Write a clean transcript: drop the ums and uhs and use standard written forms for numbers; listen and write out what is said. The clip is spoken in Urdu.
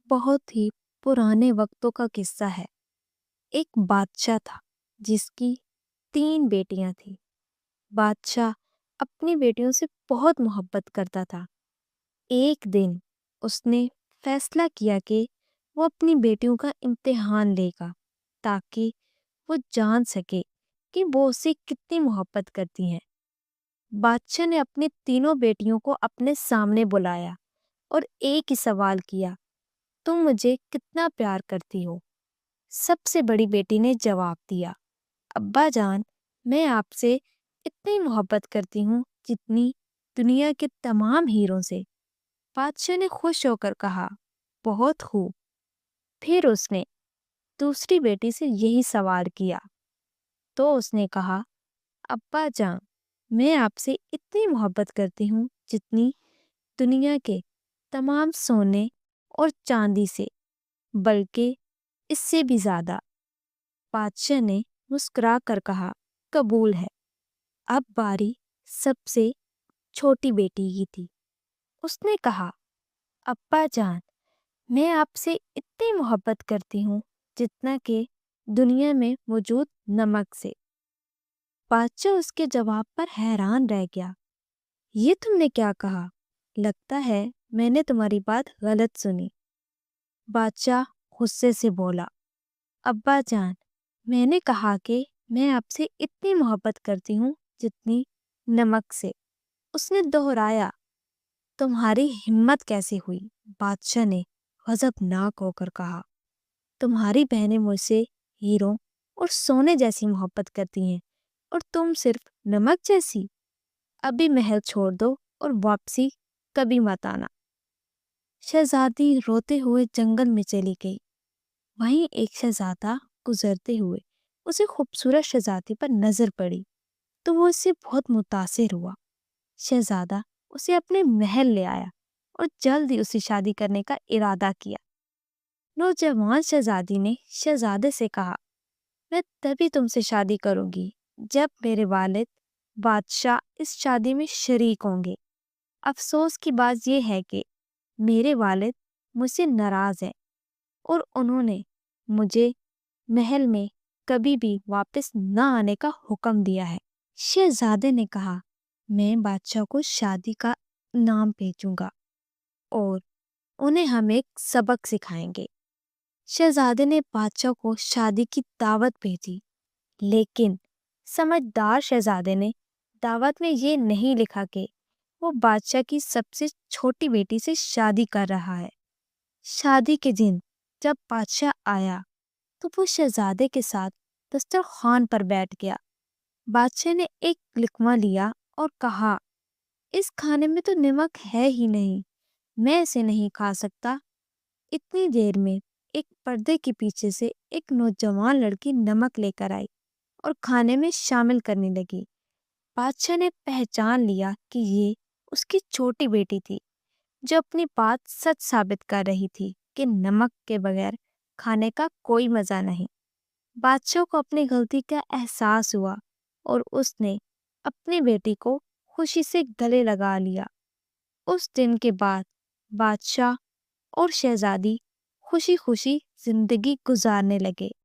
بہت ہی پرانے وقتوں کا قصہ ہے۔ ایک بادشاہ تھا جس کی 3 بیٹیاں تھیں۔ بادشاہ اپنی بیٹیوں سے بہت محبت کرتا تھا۔ ایک دن اس نے فیصلہ کیا کہ وہ اپنی بیٹیوں کا امتحان لے گا تاکہ وہ جان سکے کہ وہ اسے کتنی محبت کرتی ہیں۔ بادشاہ نے اپنی تینوں بیٹیوں کو اپنے سامنے بلایا اور ایک ہی سوال کیا، تم مجھے کتنا پیار کرتی ہو؟ سب سے بڑی بیٹی نے جواب دیا، ابا جان، میں آپ سے اتنی محبت کرتی ہوں جتنی دنیا کے تمام ہیروں سے۔ بادشاہ نے خوش ہو کر کہا، بہت خوب۔ پھر اس نے دوسری بیٹی سے یہی سوال کیا تو اس نے کہا، ابا جان، میں آپ سے اتنی محبت کرتی ہوں جتنی دنیا کے تمام سونے اور چاندی سے، بلکہ اس سے بھی زیادہ۔ بادشاہ نے مسکرا کر کہا، قبول ہے۔ اب باری سب سے چھوٹی بیٹی کی تھی۔ اس نے کہا، ابا جان، میں آپ سے اتنی محبت کرتی ہوں جتنا کہ دنیا میں موجود نمک سے۔ بادشاہ اس کے جواب پر حیران رہ گیا، یہ تم نے کیا کہا؟ لگتا ہے میں نے تمہاری بات غلط سنی۔ بادشاہ غصے سے بولا، ابا جان، میں نے کہا کہ میں آپ سے اتنی محبت کرتی ہوں جتنی نمک سے۔ اس نے دوہرایا، تمہاری ہمت کیسے ہوئی؟ بادشاہ نے غضبناک ہو کر کہا، تمہاری بہنیں مجھ سے ہیروں اور سونے جیسی محبت کرتی ہیں اور تم صرف نمک جیسی۔ ابھی محل چھوڑ دو اور واپسی کبھی مت آنا۔ شہزادی روتے ہوئے جنگل میں چلی گئی۔ وہیں ایک شہزادہ گزرتے ہوئے اسے خوبصورت شہزادی پر نظر پڑی تو وہ اس سے بہت متاثر ہوا۔ شہزادہ اسے اپنے محل لے آیا اور جلد ہی اسے شادی کرنے کا ارادہ کیا۔ نوجوان شہزادی نے شہزادے سے کہا، میں تبھی تم سے شادی کروں گی جب میرے والد بادشاہ اس شادی میں شریک ہوں گے۔ افسوس کی بات یہ ہے کہ میرے والد مجھ سے ناراض ہیں اور انہوں نے مجھے محل میں کبھی بھی واپس نہ آنے کا حکم دیا ہے۔ شہزادے نے کہا، میں بادشاہ کو شادی کا نام بھیجوں گا اور انہیں ہم ایک سبق سکھائیں گے۔ شہزادے نے بادشاہ کو شادی کی دعوت بھیجی، لیکن سمجھدار شہزادے نے دعوت میں یہ نہیں لکھا کہ وہ بادشاہ کی سب سے چھوٹی بیٹی سے شادی کر رہا ہے۔ شادی کے دن جب بادشاہ آیا تو وہ شہزادے کے ساتھ دسترخوان پر بیٹھ گیا۔ بادشاہ نے ایک لقمہ لیا اور کہا، اس کھانے میں تو نمک ہے ہی نہیں، میں اسے نہیں کھا سکتا۔ اتنی دیر میں ایک پردے کے پیچھے سے ایک نوجوان لڑکی نمک لے کر آئی اور کھانے میں شامل کرنے لگی۔ بادشاہ نے پہچان لیا کہ یہ اس کی چھوٹی بیٹی تھی جو اپنی بات سچ ثابت کر رہی تھی کہ نمک کے بغیر کھانے کا کوئی مزہ نہیں۔ بادشاہ کو اپنی غلطی کا احساس ہوا اور اس نے اپنی بیٹی کو خوشی سے گلے لگا لیا۔ اس دن کے بعد بادشاہ اور شہزادی خوشی خوشی زندگی گزارنے لگے۔